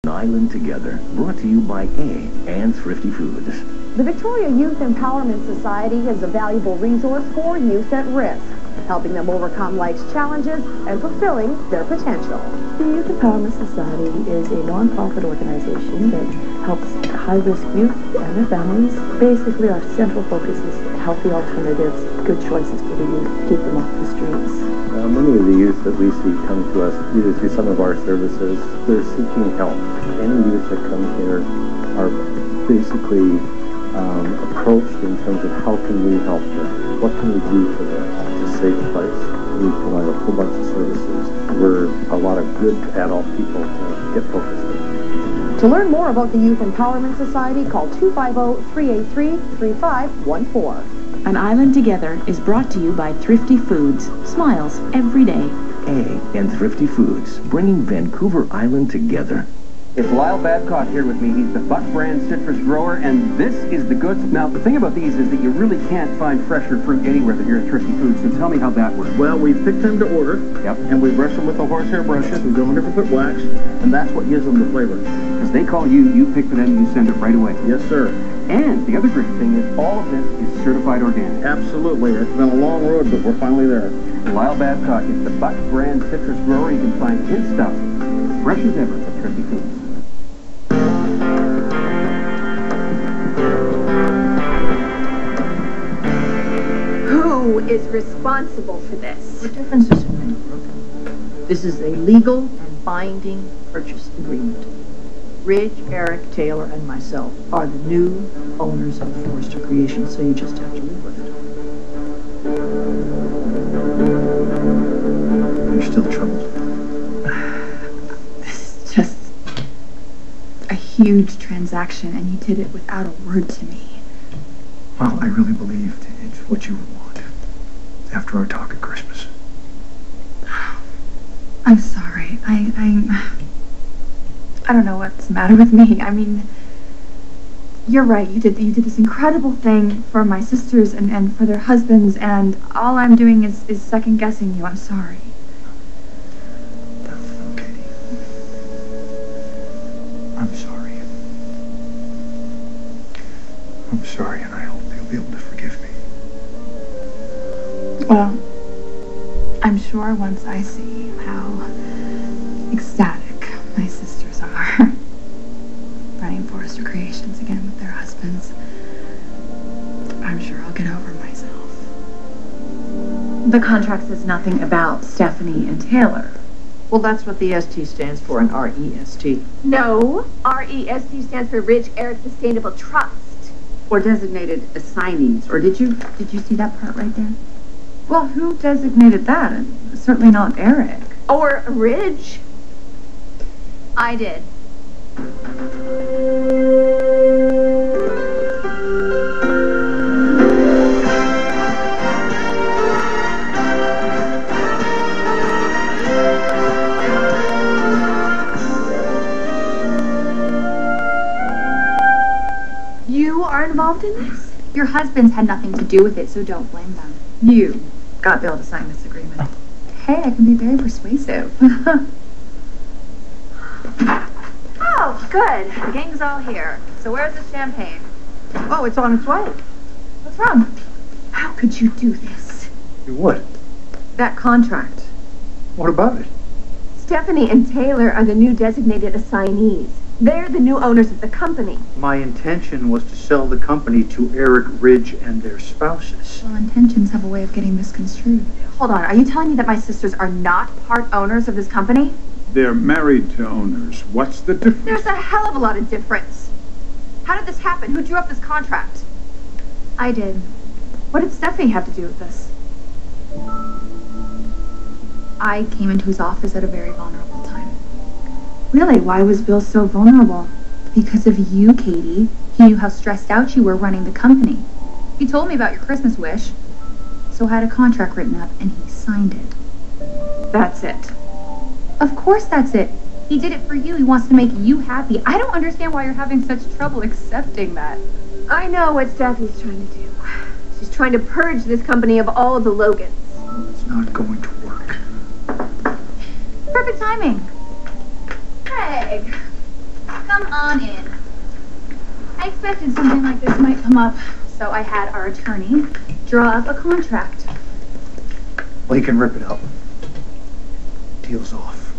Island Together, brought to you by A and Thrifty Foods. The Victoria Youth Empowerment Society is a valuable resource for youth at risk, helping them overcome life's challenges and fulfilling their potential. The Youth Empowerment Society is a non-profit organization that helps high-risk youth and their families. Basically, our central focus is healthy alternatives, good choices for the youth, keep them off the streets. Many of the youth that we see come to us either through some of our services, they're seeking help. Any youth that come here are basically approached in terms of how can we help them? What can we do for them? It's a safe place. We provide a whole bunch of services. We're a lot of good adult people to get focused on. To learn more about the Youth Empowerment Society, call 250-383-3514. An Island Together is brought to you by Thrifty Foods. Smiles every day. A and Thrifty Foods, bringing Vancouver Island together. It's Lyle Babcock here with me. He's the Buck brand citrus grower, and this is the goods. Now, the thing about these is that you really can't find fresher fruit anywhere than here at Thrifty Foods, so tell me how that works. Well, we pick them to order, and we brush them with the horsehair brushes. We do 100% wax, and that's what gives them the flavor. Because they call you, you pick for them, you send it right away. Yes, sir. And the other great thing is all of this is certified organic. Absolutely. It's been a long road, but we're finally there. Lyle Babcock is the Buck brand citrus grower. You can find his stuff fresh as ever at Thrifty Foods. Who is responsible for this? What difference does it make, Brooke? This is a legal and binding purchase agreement. Ridge, Eric, Taylor, and myself are the new owners of Forrester Creations, so you just have to live with it. You're still troubled. This is just a huge transaction, and you did it without a word to me. Well, I really believed it's what you would want after our talk at Christmas. I'm sorry. I don't know what's the matter with me. I mean, you're right. You did this incredible thing for my sisters and for their husbands, and all I'm doing is second guessing you. I'm sorry. No, Katie. I'm sorry. I'm sorry, and I hope you'll be able to forgive me. Well, I'm sure once I see how ecstatic my sisters are running Forrester Creations again with their husbands, I'm sure I'll get over myself. The contract says nothing about Stephanie and Taylor. Well, that's what the ST stands for, an REST. No, REST stands for Ridge Eric Sustainable Trust. Or designated assignees. Or did you see that part right there? Well, who designated that? Certainly not Eric. Or Ridge. I did. You are involved in this? Your husbands had nothing to do with it, so don't blame them. You got Bill to sign this agreement. Hey, I can be very persuasive. Oh, good. The gang's all here. So where's the champagne? Oh, it's on its way. What's wrong? How could you do this? You what? That contract. What about it? Stephanie and Taylor are the new designated assignees. They're the new owners of the company. My intention was to sell the company to Eric, Ridge, and their spouses. Well, intentions have a way of getting misconstrued. Hold on, are you telling me that my sisters are not part owners of this company? They're married to owners. What's the difference? There's a hell of a lot of difference. How did this happen? Who drew up this contract? I did. What did Stephanie have to do with this? I came into his office at a very vulnerable time. Really, why was Bill so vulnerable? Because of you, Katie. He knew how stressed out you were running the company. He told me about your Christmas wish. So I had a contract written up, and he signed it. That's it. Of course that's it. He did it for you. He wants to make you happy. I don't understand why you're having such trouble accepting that. I know what Stephanie's trying to do. She's trying to purge this company of all of the Logans. It's not going to work. Perfect timing. Craig, Come on in. I expected something like this might come up, so I had our attorney draw up a contract. Well, he can rip it up. Deal's off.